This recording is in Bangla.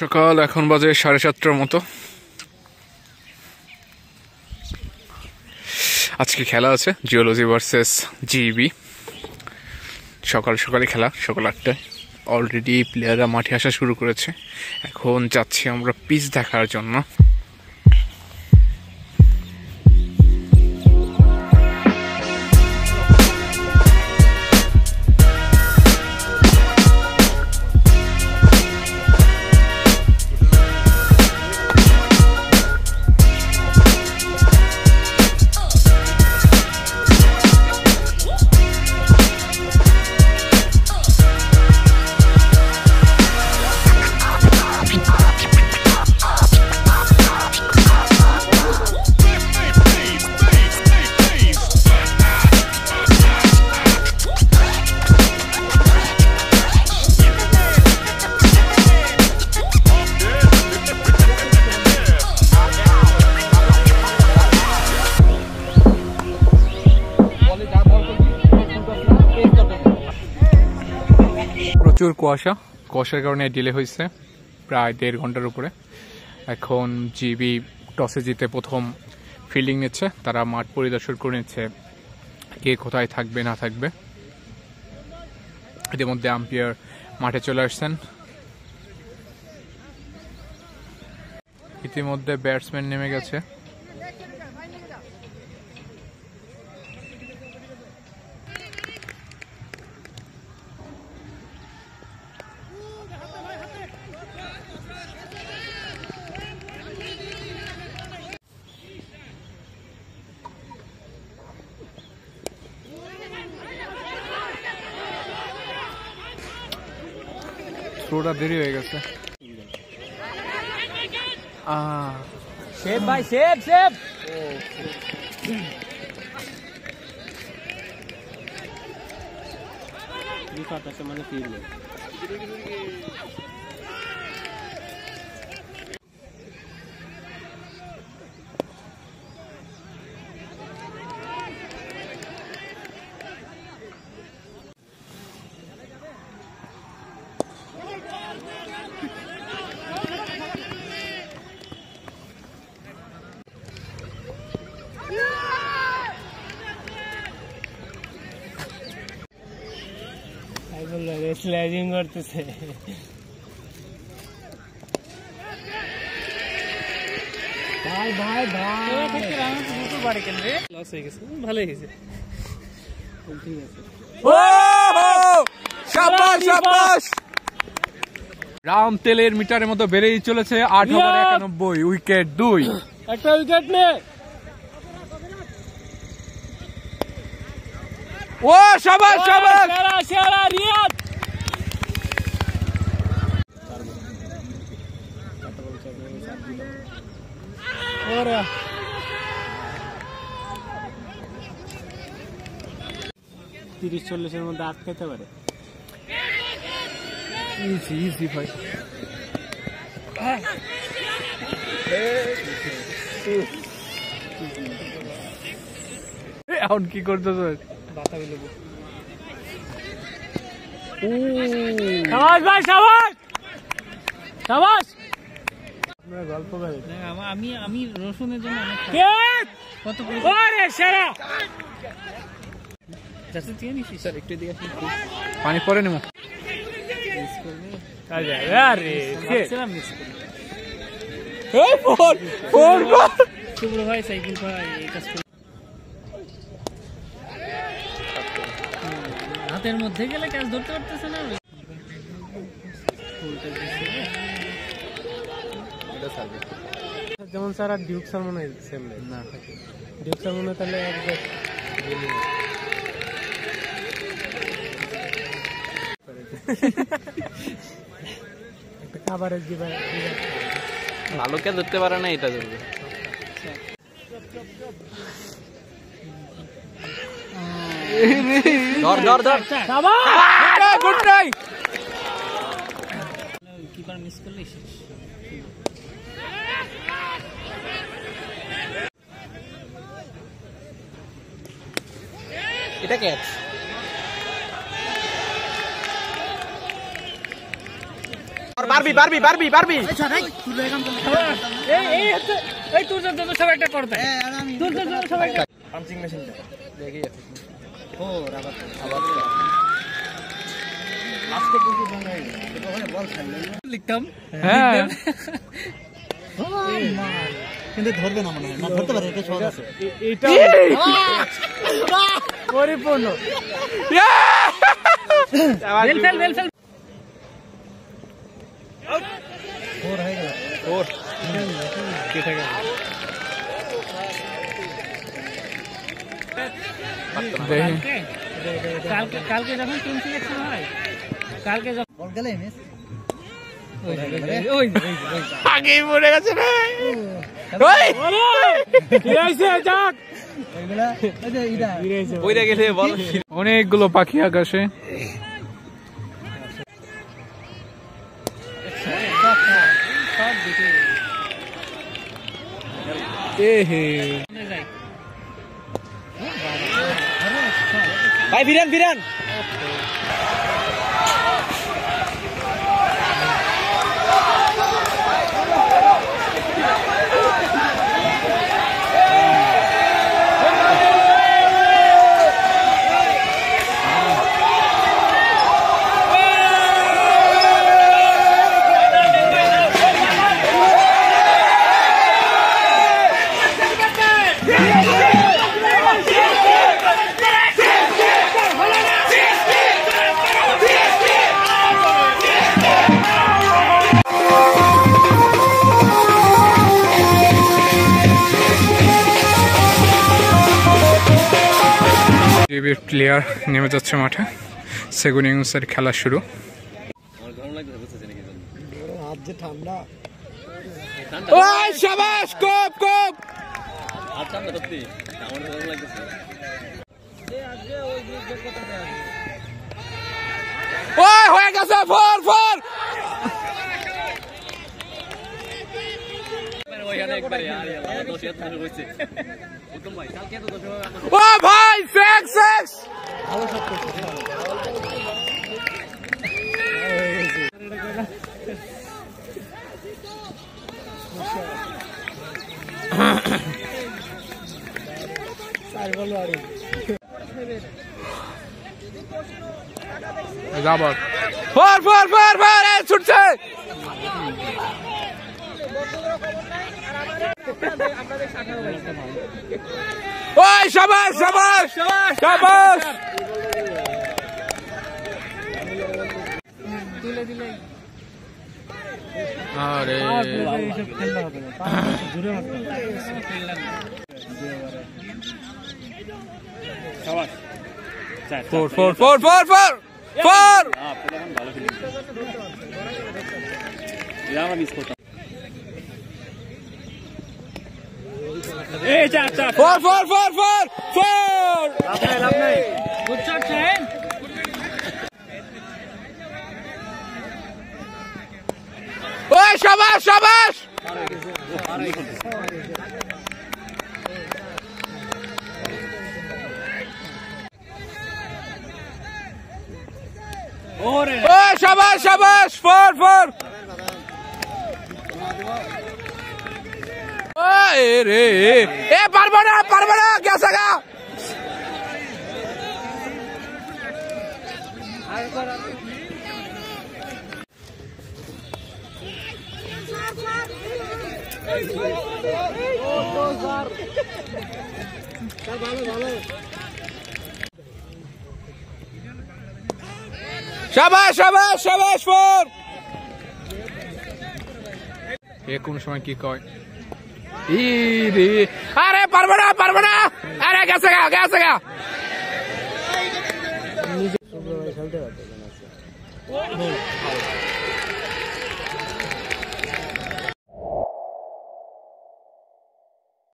সকাল এখন বাজে 7:30টার মতো। আজকে খেলা আছে জিওলজি ভার্সেস জিবি। সকালে খেলা, সকাল 8টায়। অলরেডি প্লেয়াররা মাঠে আসা শুরু করেছে। এখন যাচ্ছি আমরা পিচ দেখার জন্য। প্রচুর কুয়াশার কারণে ডিলে হয়েছে প্রায় 1.5 ঘন্টার উপরে। এখন জিবি টসে জিতে প্রথম ফিল্ডিং নিচ্ছে। তারা মাঠ পরিদর্শন করে নিচ্ছে কে কোথায় থাকবে না থাকবে। ইতিমধ্যে আম্পায়ার মাঠে চলে আসছেন। ইতিমধ্যে ব্যাটসম্যান নেমে গেছে। থ্রোটা দেরি হয়ে গেছে। সেভ ভাই, সেভ মানে ফিরবে। স্লাইডিং করতেছে। ভাই ভাই ভাই বাড়ি কেন রে? লস হয়ে গেছে, ভালো হয়ে গেছে। ঠিক আছে। শাবাশ শাবাশ। রাম তেলের মিটারের মতো বেড়েই চলেছে। 8 ওভারে 91, উইকেট 2। একটা উইকেট নে। ও শাবাশ শাবাশ। সেরা রিয়াদ। ওরে 30-40 এর মধ্যে আটকাতে পারে। ইজি ভাই। এখন কি করতেছ? বাতাবি লোক। শাবাশ ভাই, শাবাশ শাবাশ। গল্প করে আমি রসুনের জন্য কত সেরা। একটু দিয়ে পানি পরে নেব। শুভ্র ভাই সাইকেল ভাই এই কাজ করে। হাতের মধ্যে গেলে ক্যাচ ধরতে পারতেছে না। যেমন স্যার আর ডিউক স্যার মনে হয় সেম না, ডিউক স্যার মনে হয় তাহলে একটা খাবারের ভালো কে ধরতে পারে না, এটা ধরবে। ধর ধর ধর। Good try. কিপার মিস করলে শেষ। এটা ক্যাচ। পারবি পারবি পারবি পারবি এই তোর জন্য সবাই একটা করতে তোর জন্য সবাই পাঞ্চিং মেশিনটা দেখি আছে ও আবার আজকে কিন্তু বানাই এটা হয় বল খেললে লিখতাম হ্যাঁ কিন্তু ধরবে না মনে হয় না ধরতে পারে এটা সহজ আছে এটা পরিপূর্ণ বেল ফেল বেল ফেল ফোর হয়ে গেল ফোর কেটে গেল কালকে যখন টিম সিলেকশন হয় কালকে যখন বল গেলে মিস ওই আগেই মরে গেছে রে কি হইছে যাক এগুলা এই যে ইদা বইরা গেলে বল অনেকগুলো পাখি আকাশে ভাই বিরান বিরান জিবির প্লেয়ার নেমে যাচ্ছে মাঠে সেগুন ইংলিশের খেলা শুরু হাত যে ঠান্ডা ওই শাবাশ কোপ কোপ আচ্ছা সত্যি আমার গরম লাগতেছে ওই হয়ে গেছে ফোর ফোর ওইখানে একবারে আর আল্লাহ দোষিয়া শুরু হইছে উত্তম ভাই কালকে তো দোষে ও ভাই সিক্স সিক্স যাবার ফোর ফোর ফোর ফোর ছুটছে ওই শাবাশ শাবাশ শাবাশ দিলে দিলে আরে এইসব খেলতে হবে না জোরে মারতে হবে শাবাশ four four four four four four ভালো ফিলিং এটা আমরা মিস করতাম এই চার চার four four four four four লাভ নাই গুড শট শাহিন ওই শাবাশ শাবাশ ওরে ওই শাবাশ শাবাশ ফোর ফোর ওই রে এ পারবো না গেছে গা শাবাশ শাবাশ শাবাশ ফোর এ কোন সময় কি কয় ই রে আরে পারবো না আরে গেছে গা খেলতে পারবে